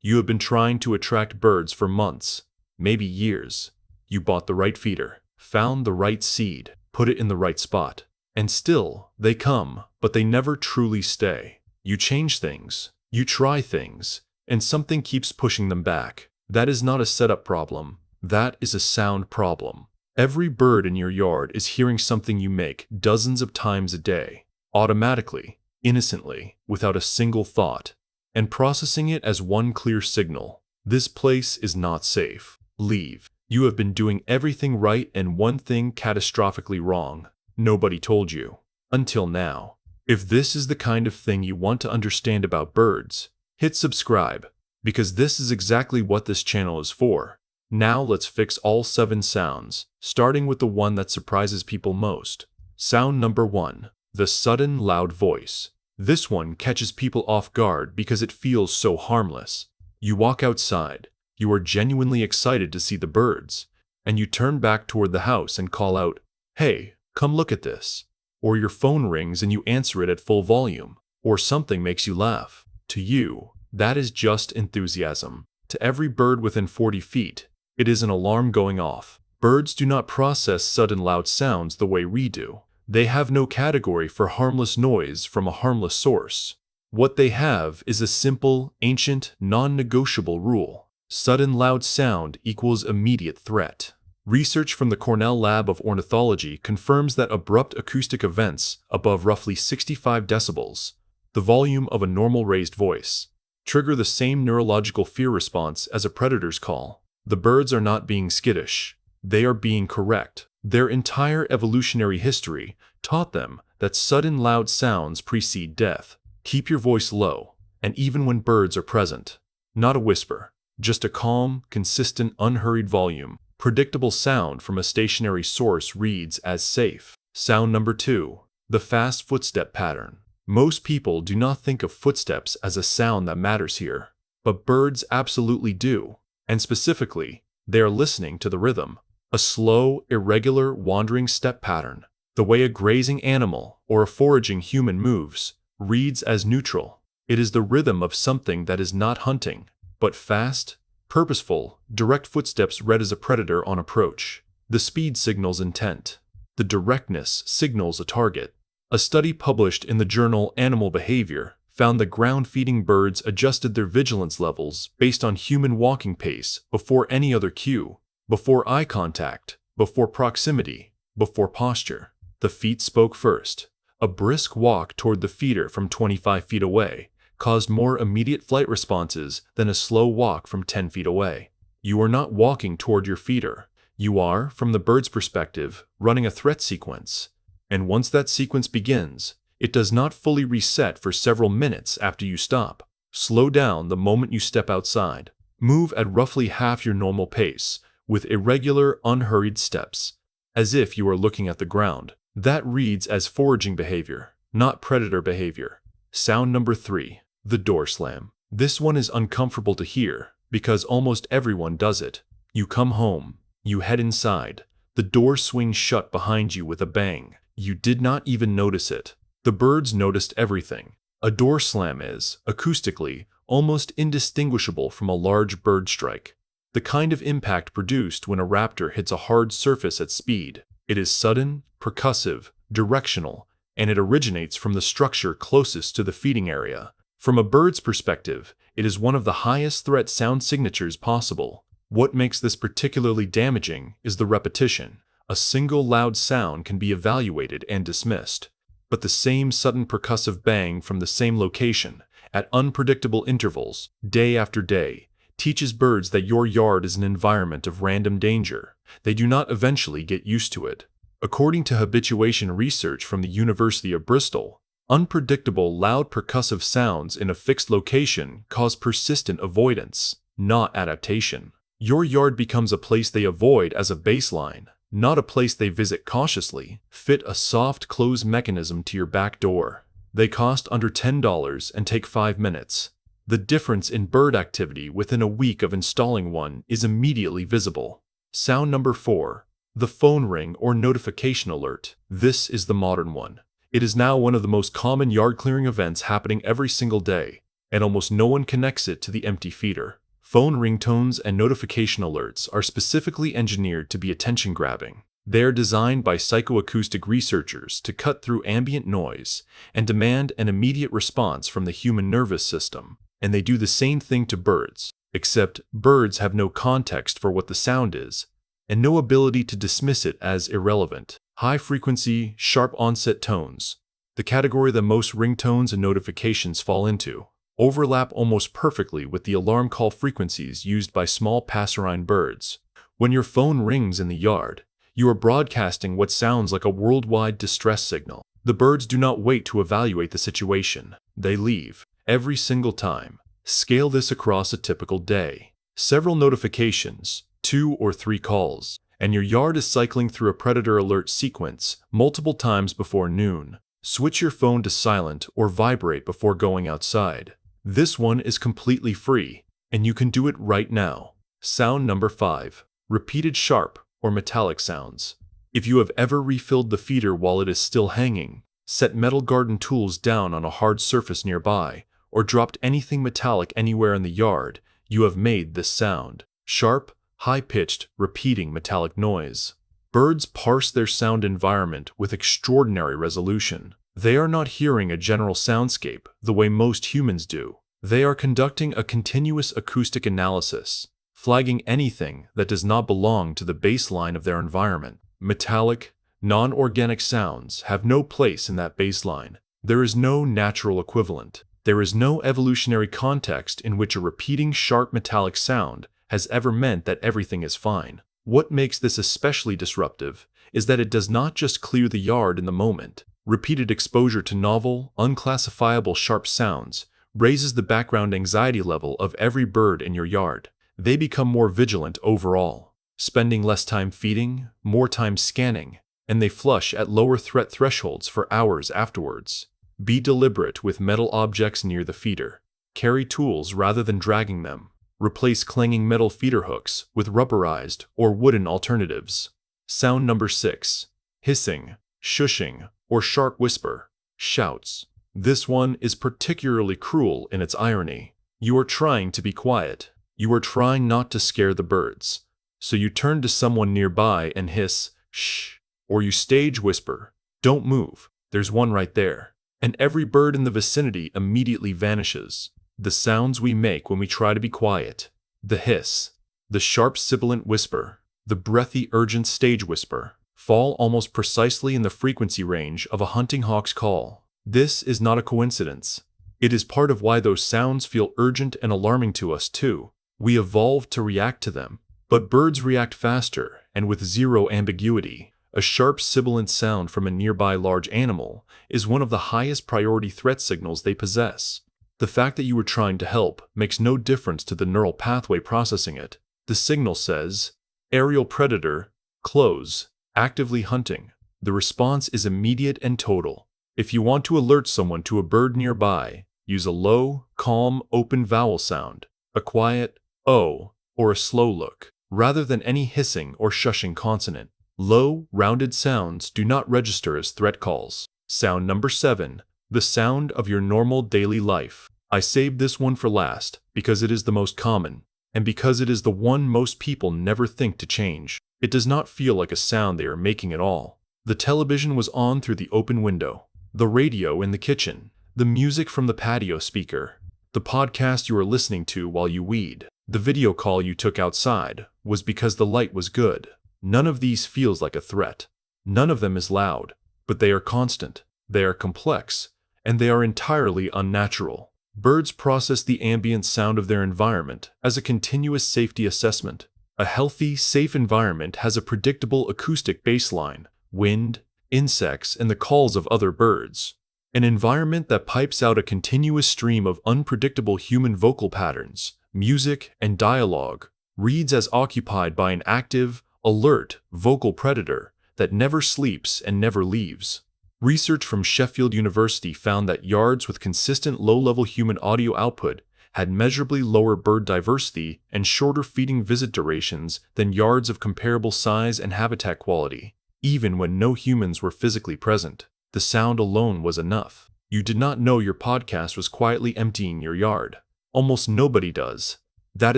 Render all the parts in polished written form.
You have been trying to attract birds for months, maybe years. You bought the right feeder, found the right seed, put it in the right spot. And still, they come, but they never truly stay. You change things, you try things, and something keeps pushing them back. That is not a setup problem. That is a sound problem. Every bird in your yard is hearing something you make dozens of times a day, automatically, innocently, without a single thought, and processing it as one clear signal. This place is not safe. Leave. You have been doing everything right and one thing catastrophically wrong. Nobody told you. Until now. If this is the kind of thing you want to understand about birds, hit subscribe, because this is exactly what this channel is for. Now let's fix all 7 sounds, starting with the one that surprises people most. Sound number 1. The sudden loud voice. This one catches people off guard because it feels so harmless. You walk outside, you are genuinely excited to see the birds, and you turn back toward the house and call out, "Hey, come look at this." Or your phone rings and you answer it at full volume, or something makes you laugh. To you, that is just enthusiasm. To every bird within 40 feet, it is an alarm going off. Birds do not process sudden loud sounds the way we do. They have no category for harmless noise from a harmless source. What they have is a simple, ancient, non-negotiable rule. Sudden loud sound equals immediate threat. Research from the Cornell Lab of Ornithology confirms that abrupt acoustic events above roughly 65 decibels, the volume of a normal raised voice, trigger the same neurological fear response as a predator's call. The birds are not being skittish. They are being correct. Their entire evolutionary history taught them that sudden loud sounds precede death. Keep your voice low, and even when birds are present. Not a whisper, just a calm, consistent, unhurried volume. Predictable sound from a stationary source reads as safe. Sound number 2. The fast footstep pattern. Most people do not think of footsteps as a sound that matters here, but birds absolutely do, and specifically, they are listening to the rhythm. A slow, irregular, wandering step pattern, the way a grazing animal or a foraging human moves, reads as neutral. It is the rhythm of something that is not hunting, but fast, purposeful, direct footsteps read as a predator on approach. The speed signals intent. The directness signals a target. A study published in the journal Animal Behavior found that ground-feeding birds adjusted their vigilance levels based on human walking pace before any other cue, before eye contact, before proximity, before posture. The feet spoke first. A brisk walk toward the feeder from 25 feet away caused more immediate flight responses than a slow walk from 10 feet away. You are not walking toward your feeder. You are, from the bird's perspective, running a threat sequence. And once that sequence begins, it does not fully reset for several minutes after you stop. Slow down the moment you step outside. Move at roughly half your normal pace, with irregular, unhurried steps, as if you are looking at the ground. That reads as foraging behavior, not predator behavior. Sound number 3. The door slam. This one is uncomfortable to hear, because almost everyone does it. You come home, you head inside, the door swings shut behind you with a bang. You did not even notice it. The birds noticed everything. A door slam is, acoustically, almost indistinguishable from a large bird strike. The kind of impact produced when a raptor hits a hard surface at speed. It is sudden, percussive, directional, and it originates from the structure closest to the feeding area. From a bird's perspective, it is one of the highest threat sound signatures possible. What makes this particularly damaging is the repetition. A single loud sound can be evaluated and dismissed, but the same sudden percussive bang from the same location, at unpredictable intervals, day after day, teaches birds that your yard is an environment of random danger. They do not eventually get used to it. According to habituation research from the University of Bristol, unpredictable, loud percussive sounds in a fixed location cause persistent avoidance, not adaptation. Your yard becomes a place they avoid as a baseline, not a place they visit cautiously. Fit a soft close mechanism to your back door. They cost under $10 and take 5 minutes. The difference in bird activity within a week of installing one is immediately visible. Sound number 4. The phone ring or notification alert. This is the modern one. It is now one of the most common yard clearing events happening every single day. and almost no one connects it to the empty feeder. Phone ringtones and notification alerts are specifically engineered to be attention-grabbing. They are designed by psychoacoustic researchers to cut through ambient noise and demand an immediate response from the human nervous system. And they do the same thing to birds, except birds have no context for what the sound is, and no ability to dismiss it as irrelevant. High-frequency, sharp-onset tones, the category that most ringtones and notifications fall into, overlap almost perfectly with the alarm call frequencies used by small passerine birds. When your phone rings in the yard, you are broadcasting what sounds like a worldwide distress signal. The birds do not wait to evaluate the situation. They leave, every single time. Scale this across a typical day. Several notifications, 2 or 3 calls, and your yard is cycling through a predator alert sequence multiple times before noon. Switch your phone to silent or vibrate before going outside. This one is completely free, and you can do it right now. Sound number 5. Repeated sharp or metallic sounds. If you have ever refilled the feeder while it is still hanging, set metal garden tools down on a hard surface nearby, or dropped anything metallic anywhere in the yard, you have made this sound. Sharp, high-pitched, repeating metallic noise. Birds parse their sound environment with extraordinary resolution. They are not hearing a general soundscape the way most humans do. They are conducting a continuous acoustic analysis, flagging anything that does not belong to the baseline of their environment. Metallic, non-organic sounds have no place in that baseline. There is no natural equivalent. There is no evolutionary context in which a repeating sharp metallic sound has ever meant that everything is fine. What makes this especially disruptive is that it does not just clear the yard in the moment. Repeated exposure to novel, unclassifiable sharp sounds raises the background anxiety level of every bird in your yard. They become more vigilant overall, spending less time feeding, more time scanning, and they flush at lower threat thresholds for hours afterwards. Be deliberate with metal objects near the feeder. Carry tools rather than dragging them. Replace clanging metal feeder hooks with rubberized or wooden alternatives. Sound number 6. Hissing, shushing, or sharp whisper, shouts. This one is particularly cruel in its irony. You are trying to be quiet. You are trying not to scare the birds. So you turn to someone nearby and hiss, shh, or you stage whisper, don't move, there's one right there. And every bird in the vicinity immediately vanishes. The sounds we make when we try to be quiet. The hiss, the sharp sibilant whisper, the breathy urgent stage whisper, fall almost precisely in the frequency range of a hunting hawk's call. This is not a coincidence. It is part of why those sounds feel urgent and alarming to us too. We evolved to react to them. But birds react faster and with zero ambiguity. A sharp sibilant sound from a nearby large animal is one of the highest priority threat signals they possess. The fact that you were trying to help makes no difference to the neural pathway processing it. The signal says, aerial predator, close, actively hunting. The response is immediate and total. If you want to alert someone to a bird nearby, use a low, calm, open vowel sound, a quiet oh, or a slow look, rather than any hissing or shushing consonant. Low, rounded sounds do not register as threat calls. Sound number 7. The sound of your normal daily life. I saved this one for last because it is the most common, and because it is the one most people never think to change. It does not feel like a sound they are making at all. The television was on through the open window, the radio in the kitchen, the music from the patio speaker, the podcast you are listening to while you weed, the video call you took outside was because the light was good. None of these feels like a threat. None of them is loud, but they are constant, they are complex, and they are entirely unnatural. Birds process the ambient sound of their environment as a continuous safety assessment. A healthy, safe environment has a predictable acoustic baseline, wind, insects, and the calls of other birds. An environment that pipes out a continuous stream of unpredictable human vocal patterns, music, and dialogue reads as occupied by an active, alert, vocal predator that never sleeps and never leaves. Research from Sheffield University found that yards with consistent low-level human audio output had measurably lower bird diversity and shorter feeding visit durations than yards of comparable size and habitat quality, even when no humans were physically present. The sound alone was enough. You did not know your podcast was quietly emptying your yard. Almost nobody does. That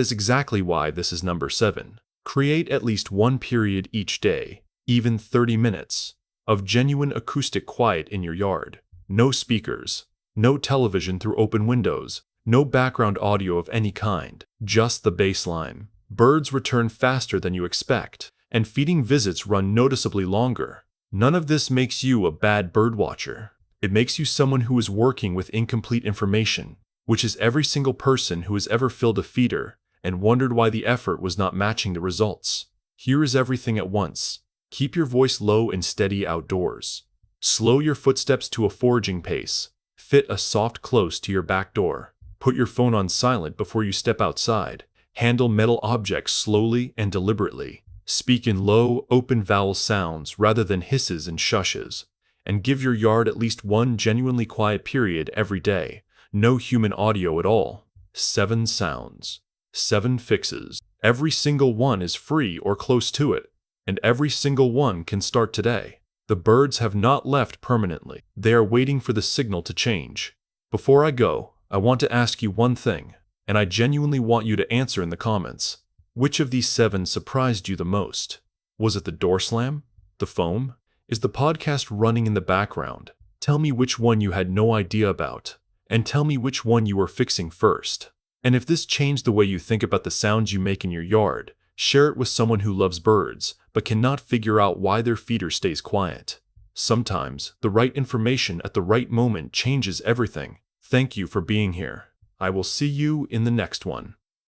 is exactly why this is number 7. Create at least one period each day, even 30 minutes, of genuine acoustic quiet in your yard. No speakers, no television through open windows, no background audio of any kind, just the baseline. Birds return faster than you expect, and feeding visits run noticeably longer. None of this makes you a bad birdwatcher. It makes you someone who is working with incomplete information, which is every single person who has ever filled a feeder and wondered why the effort was not matching the results. Here is everything at once. Keep your voice low and steady outdoors. Slow your footsteps to a foraging pace. Fit a soft close to your back door. Put your phone on silent before you step outside. Handle metal objects slowly and deliberately. Speak in low, open vowel sounds rather than hisses and shushes. And give your yard at least one genuinely quiet period every day. No human audio at all. 7 sounds. 7 fixes. Every single one is free or close to it, and every single one can start today. The birds have not left permanently. They are waiting for the signal to change. Before I go, I want to ask you one thing, and I genuinely want you to answer in the comments. Which of these 7 surprised you the most? Was it the door slam? The foam? Is the podcast running in the background? Tell me which one you had no idea about, and tell me which one you were fixing first. And if this changed the way you think about the sounds you make in your yard, share it with someone who loves birds but cannot figure out why their feeder stays quiet. Sometimes, the right information at the right moment changes everything. Thank you for being here. I will see you in the next one.